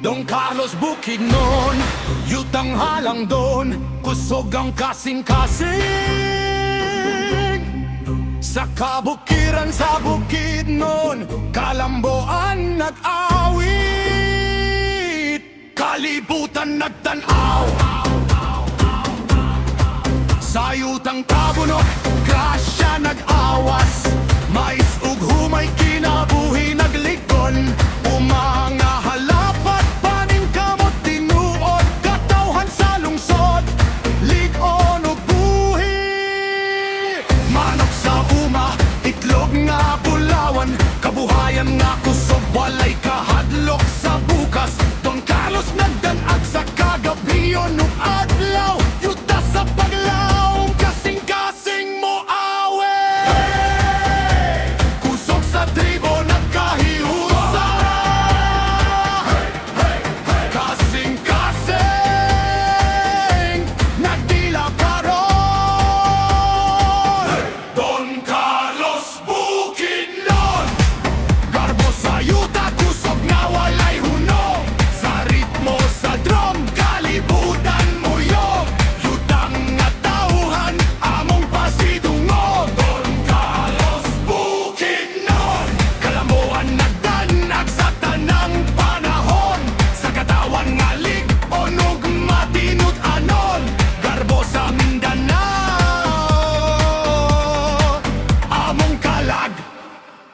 Don Carlos Bukidnon, yutang halang doon, kusog ang kasing-kasing. Sa kabukiran sa Bukidnon, Kalamboan nag-awit, kalibutan nagtanaw. Sa yutang tabunok, grasya nag-awas, mais ug humay kinabuhi nagligon. Umanga halapat paning kamot tinuod, katawhan sa lungsod, ligon ug buhi. Manok sa uma, itlog nga bulawan, kabuhayan nga kusog, walay kahadlok sa bukas. Don Carlos nagdanag sa kagabiyon ug adlaw, yuta sa paglaom, kasing-kasing mo awe. Kusog sa tribo nagkahiusa, kasing-kasing nagdila karon. Don Carlos Bukidnon, garbo sa yuta, kusog nga walay hunong. Sa ritmo sa drum, kalibutan mo yung yutang nga tauhan, among pasidungog. Don Carlos Bukidnon, Kalamboan nagdanag sa tanang panahon, sa katawan nga lig-on ug matinut-anon. Garbo sa Mindanao, among kalag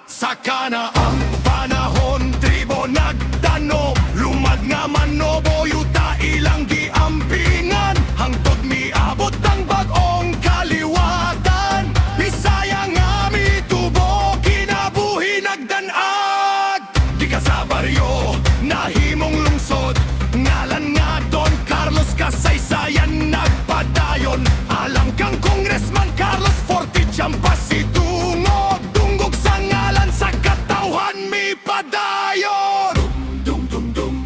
sa kanaang panahon. Tribo nagtano, lumad nga manobo, yuta ilang giampingan, hangtod miabot ang bag-ong kaliwatan. Bisaya nga mitubo, kinabuhi nagdanag. Di ka sa baryo, nahimong lungsod, ngalan nga Don Carlos, kasaysayan nagpadayon. Alam kang Congressman Carlos Fortich ang pasidungog, dunggog sa ngalan sa katawhan mi padayon. Dum dum dum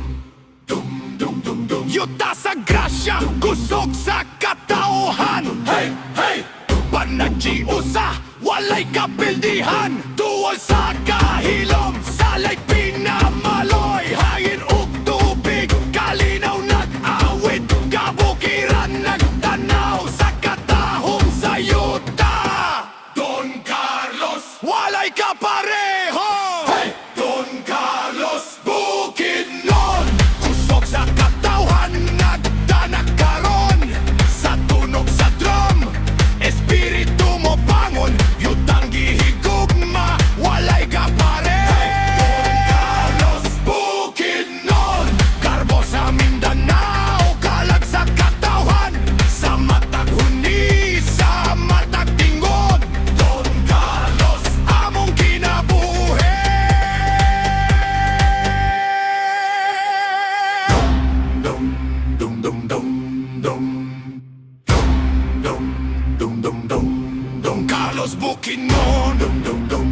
dum dum dum dum, yuta sa grasya, kusog sa katawhan. Hey hey, panagjiusa, walay kapildihan, tuwal sa kahilom, salay pinamaloy, hangin ug tubig, kalinaw nag-awit, kabukiran nagtanaw, sa katahom sa yuta. Don Carlos, walay kapareho. Hey! Don Carlos Bukidnon, kusog sa katawhan, nagdanak karon. Sa tunog sa drum, espiritu mo bangon, yutang gihigugma, walay kapareho. Don Carlos Bukidnon, garbo sa Mindanao, kalag sa katawhan, sa matag huni, sa matag tingog. Don Carlos, among kinabuhi. Dum dum dum dum dum dum dum dum dum, Don Carlos Bukidnon, dum dum dum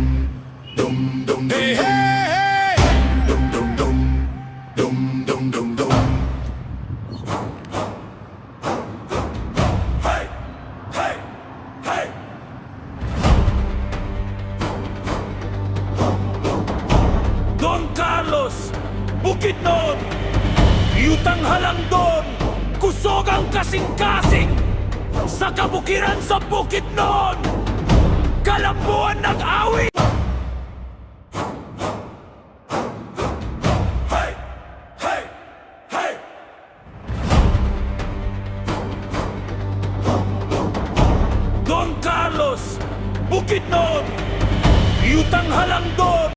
dum dum dum, hey hey hey, dum dum dum dum dum dum dum. Hey hey hey, Don Carlos Bukidnon, yutang halang doon, kusog ang kasing-kasing. Sa kabukiran sa Bukidnon, Kalamboan nag-awit. Hey hey hey, Don Carlos Bukidnon, yutang halang doon.